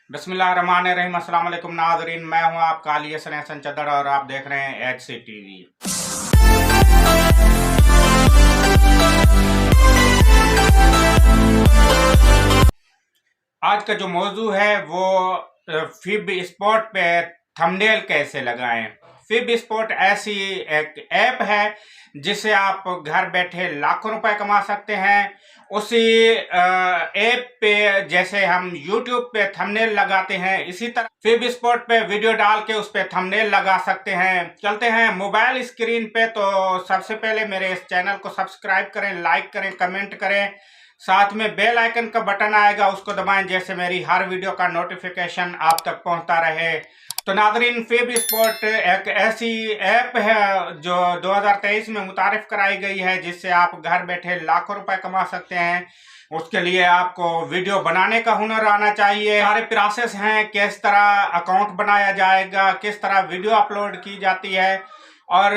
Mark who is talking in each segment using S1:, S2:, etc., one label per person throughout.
S1: बिस्मिल्लाहिर्रहमानिर्रहीम। अस्सलाम वालेकुम नाज़रीन, मैं हूं आपका अली हसन हसन चद्दड़ और आप देख रहे हैं एचसी टीवी। आज का जो मौजू है वो फिब स्पॉट पे थंबनेल कैसे लगाएं। फिब स्पॉट ऐसी एक ऐप है जिससे आप घर बैठे लाखों रुपए कमा सकते हैं। उसी ऐप पे जैसे हम YouTube पे थंबनेल लगाते हैं, इसी तरह फिब स्पॉट पे वीडियो डाल के उस पे थंबनेल लगा सकते हैं। चलते हैं मोबाइल स्क्रीन पे। तो सबसे पहले मेरे इस चैनल को सब्सक्राइब करें, लाइक करें, कमेंट करें, साथ में बेल आइकन का बटन आएगा उसको दबाएं, जैसे मेरी हर वीडियो का नोटिफिकेशन आप तक पहुंचता रहे। तो नाज़रीन, फिब स्पॉट एक ऐसी ऐप है जो 2023 में मुतारिफ कराई गई है, जिससे आप घर बैठे लाखों रुपए कमा सकते हैं। उसके लिए आपको वीडियो बनाने का हुनर आना चाहिए। सारे प्रोसेस हैं, किस तरह अकाउंट बनाया जाएगा, किस तरह वीडियो अपलोड की जाती है, और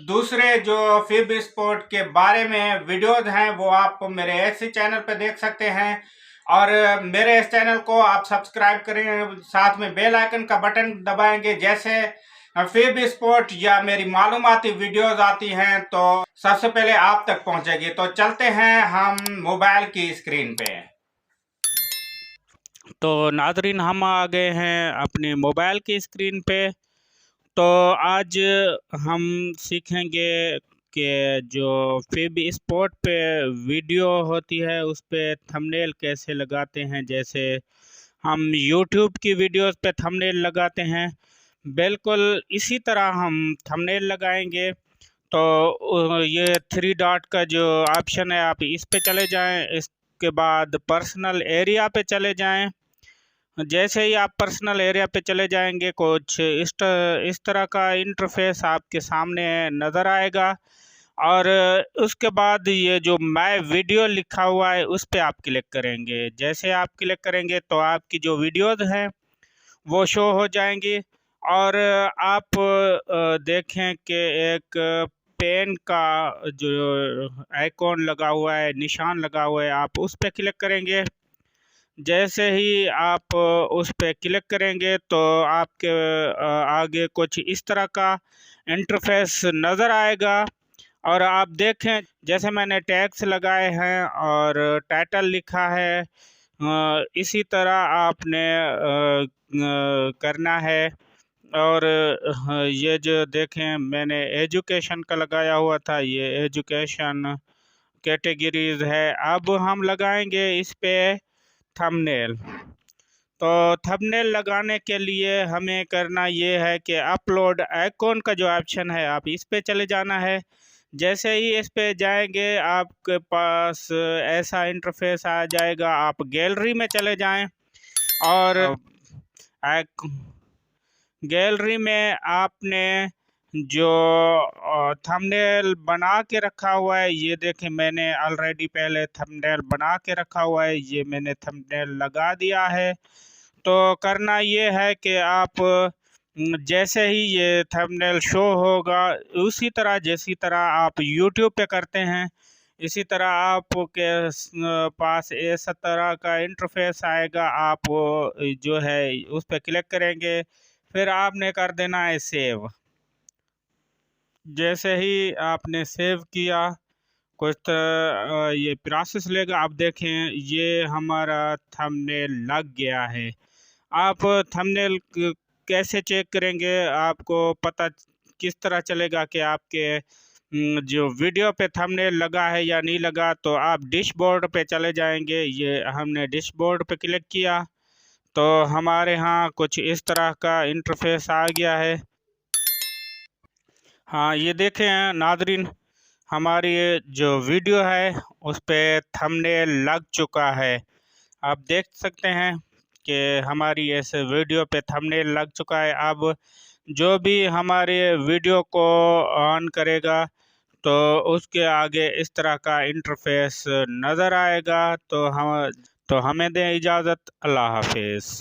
S1: दूसरे जो फिब स्पॉट के बारे में वीडियोज हैं वो आप मेरे ऐसे चैनल पे देख सकते हैं। और मेरे इस चैनल को आप सब्सक्राइब करें, साथ में बेल आइकन का बटन दबाएंगे। जैसे फिब स्पॉट या मेरी मालूमाती वीडियोज आती हैं तो सबसे पहले आप तक पहुंचेगी। तो चलते हैं हम मोबाइल की स्क्रीन पे।
S2: तो नाज़रीन, हम आ गए हैं अपनी मोबाइल की स्क्रीन पे। तो आज हम सीखेंगे कि जो फिब स्पॉट पे वीडियो होती है उस पे थंबनेल कैसे लगाते हैं। जैसे हम यूट्यूब की वीडियोस पे थंबनेल लगाते हैं, बिल्कुल इसी तरह हम थंबनेल लगाएंगे। तो ये 3 डॉट का जो ऑप्शन है आप इस पे चले जाएं। इसके बाद पर्सनल एरिया पे चले जाएं। जैसे ही आप पर्सनल एरिया पे चले जाएंगे कुछ इस तरह का इंटरफेस आपके सामने नज़र आएगा। और उसके बाद ये जो माय वीडियो लिखा हुआ है उस पे आप क्लिक करेंगे। जैसे आप क्लिक करेंगे तो आपकी जो वीडियोज़ हैं वो शो हो जाएंगी। और आप देखें कि एक पेन का जो आइकॉन लगा हुआ है, निशान लगा हुआ है, आप उस पे क्लिक करेंगे। जैसे ही आप उस पे क्लिक करेंगे तो आपके आगे कुछ इस तरह का इंटरफेस नज़र आएगा। और आप देखें, जैसे मैंने टैग्स लगाए हैं और टाइटल लिखा है, इसी तरह आपने करना है। और ये जो देखें, मैंने एजुकेशन का लगाया हुआ था, ये एजुकेशन कैटेगरीज है। अब हम लगाएंगे इस पे थंबनेल। तो थंबनेल लगाने के लिए हमें करना ये है कि अपलोड आइकॉन का जो ऑप्शन है आप इस पे चले जाना है। जैसे ही इस पे जाएंगे आपके पास ऐसा इंटरफेस आ जाएगा। आप गैलरी में चले जाएं और गैलरी में आपने जो थंबनेल बना के रखा हुआ है, ये देखें मैंने ऑलरेडी पहले थंबनेल बना के रखा हुआ है, ये मैंने थंबनेल लगा दिया है। तो करना ये है कि आप जैसे ही ये थंबनेल शो होगा उसी तरह, जैसी तरह आप YouTube पे करते हैं, इसी तरह आपके पास इस तरह का इंटरफेस आएगा। आप जो है उस पर क्लिक करेंगे, फिर आपने कर देना है सेव। जैसे ही आपने सेव किया कुछ ये प्रोसेस लेगा। आप देखें ये हमारा थंबनेल लग गया है। आप थंबनेल कैसे चेक करेंगे, आपको पता किस तरह चलेगा कि आपके जो वीडियो पे थंबनेल लगा है या नहीं लगा। तो आप डैशबोर्ड पे चले जाएंगे। ये हमने डैशबोर्ड पे क्लिक किया तो हमारे यहाँ कुछ इस तरह का इंटरफेस आ गया है। हाँ, ये देखें नाज़रीन, हमारी जो वीडियो है उस पे थंबनेल लग चुका है। आप देख सकते हैं कि हमारी इस वीडियो पे थंबनेल लग चुका है। अब जो भी हमारे वीडियो को ऑन करेगा तो उसके आगे इस तरह का इंटरफेस नज़र आएगा। तो हमें दें इजाज़त। अल्लाह हाफिज़।